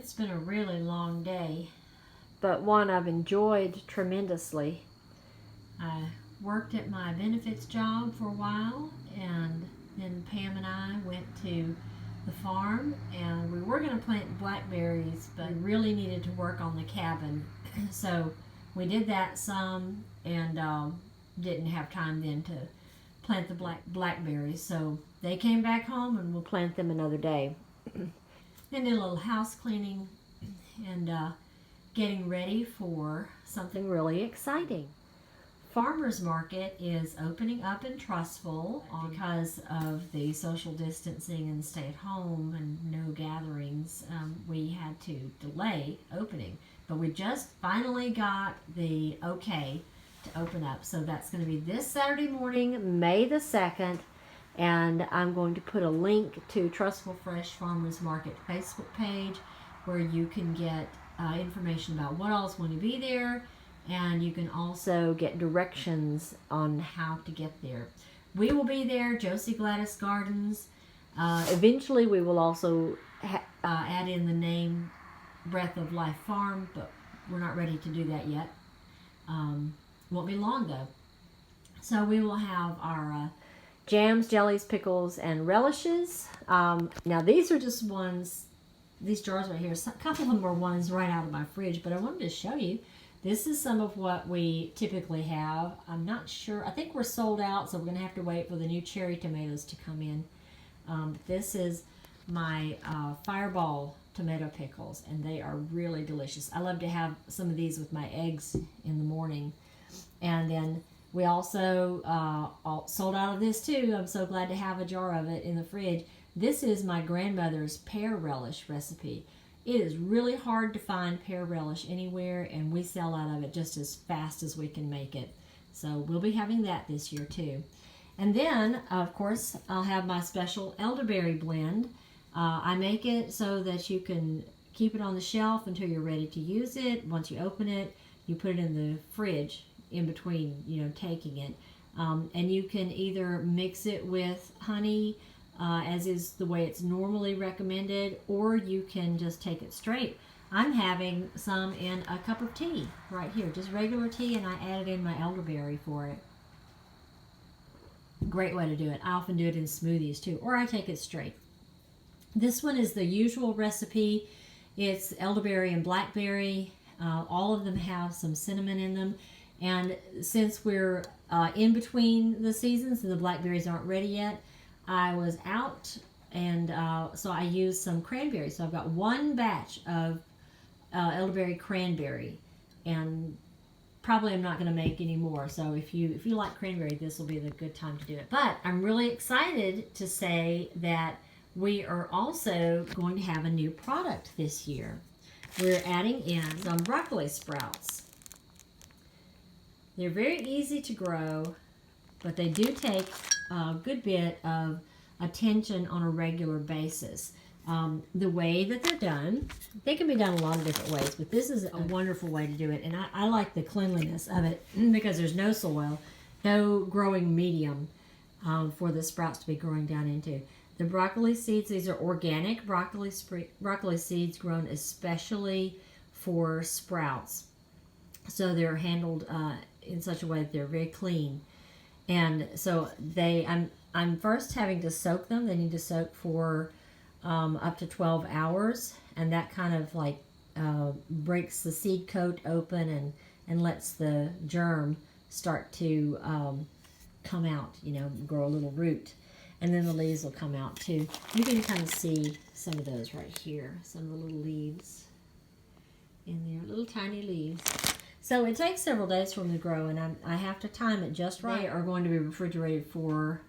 It's been a really long day, but one I've enjoyed tremendously. I worked at my benefits job for a while, and then Pam and I went to the farm, and we were going to plant blackberries, but we really needed to work on the cabin. So we did that some, and didn't have time then to plant the blackberries. So they came back home, and we'll Plant them another day. then did a little house cleaning and getting ready for something really exciting. Farmers Market is opening up in TRUSSVILLE because of the social distancing and stay at home and no gatherings. We had to delay opening, but we just finally got the okay to open up. So that's going to be this Saturday morning, May the 2nd, and I'm going to put a link to TRUSSVILLE Fresh Farmers Market Facebook page where you can get information about what all's going to be there, and you can also get directions on how to get there. We will be there, Josie Gladys Gardens. Eventually we will also add in the name Breath of Life Farm, but we're not ready to do that yet. Won't be long though. So we will have our jams, jellies, pickles, and relishes. Now these are just ones, these jars right here. A couple of them were ones right out of my fridge, but I wanted to show you. This is some of what we typically have. I'm not sure. I think we're sold out, so we're going to have to wait for the new cherry tomatoes to come in. This is my Fireball tomato pickles, and they are really delicious. I love to have some of these with my eggs in the morning. And then we also sold out of this too. I'm so glad to have a jar of it in the fridge. This is my grandmother's pear relish recipe. It is really hard to find pear relish anywhere, and we sell out of it just as fast as we can make it. So we'll be having that this year too. And then, of course, I'll have my special elderberry blend. I make it so that you can keep it on the shelf until you're ready to use it. Once you open it, you put it in the fridge in between, taking it. And you can either mix it with honey, as is the way it's normally recommended, or you can just take it straight. I'm having some in a cup of tea right here, just regular tea, and I added in my elderberry for it. Great way to do it. I often do it in smoothies too, or I take it straight. This one is the usual recipe. It's elderberry and blackberry. All of them have some cinnamon in them. And since we're in between the seasons and the blackberries aren't ready yet, I was out, and so I used some cranberries. So I've got one batch of elderberry cranberry, and probably I'm not going to make any more. So if you like cranberry, this will be the good time to do it. But I'm really excited to say that we are also going to have a new product this year. We're adding in some broccoli sprouts. They're very easy to grow, but they do take a good bit of attention on a regular basis. The way that they're done, they can be done a lot of different ways, but this is a wonderful way to do it, and I like the cleanliness of it because there's no soil, no growing medium for the sprouts to be growing down into. The broccoli seeds, these are organic broccoli seeds grown especially for sprouts. So they're handled in such a way that they're very clean. And so I'm first having to soak them. They need to soak for up to 12 hours, and that kind of like breaks the seed coat open and lets the germ start to come out, grow a little root. And then the leaves will come out too. You can kind of see some of those right here, some of the little leaves in there, little tiny leaves. So it takes several days for them to grow, and I have to time it just right. They are going to be refrigerated for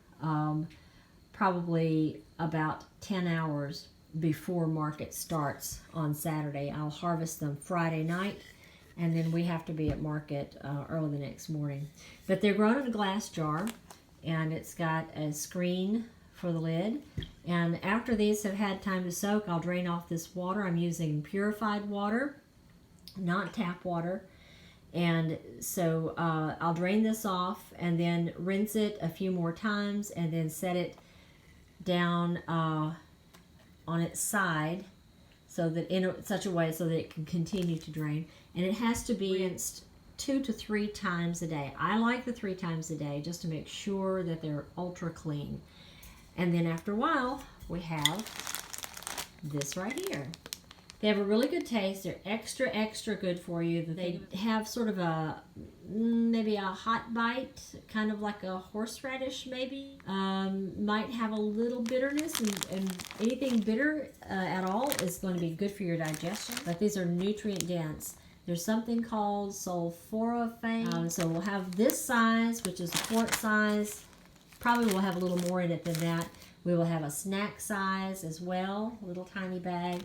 probably about 10 hours before market starts on Saturday. I'll harvest them Friday night, and then we have to be at market early the next morning. But they're grown in a glass jar, and it's got a screen for the lid. And after these have had time to soak, I'll drain off this water. I'm using purified water, not tap water. And so I'll drain this off and then rinse it a few more times and then set it down on its side so that in such a way so that it can continue to drain. And it has to be rinsed 2 to 3 times a day. I like the 3 times a day just to make sure that they're ultra clean. And then after a while, we have this right here. They have a really good taste. They're extra, extra good for you. They have sort of a, maybe a hot bite, kind of like a horseradish maybe. Might have a little bitterness, and anything bitter at all is going to be good for your digestion. But these are nutrient dense. There's something called sulforaphane. So we'll have this size, which is a quart size. Probably we'll have a little more in it than that. We will have a snack size as well, a little tiny bag.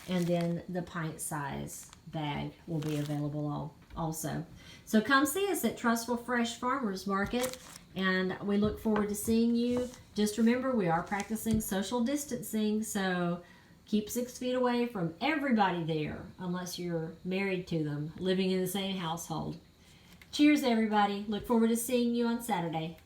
And then the pint size bag will be available also. So come see us at TRUSSVILLE Fresh Farmers Market, and we look forward to seeing you. Just remember, we are practicing social distancing, so keep 6 feet away from everybody there, unless you're married to them, living in the same household. Cheers, everybody. Look forward to seeing you on Saturday.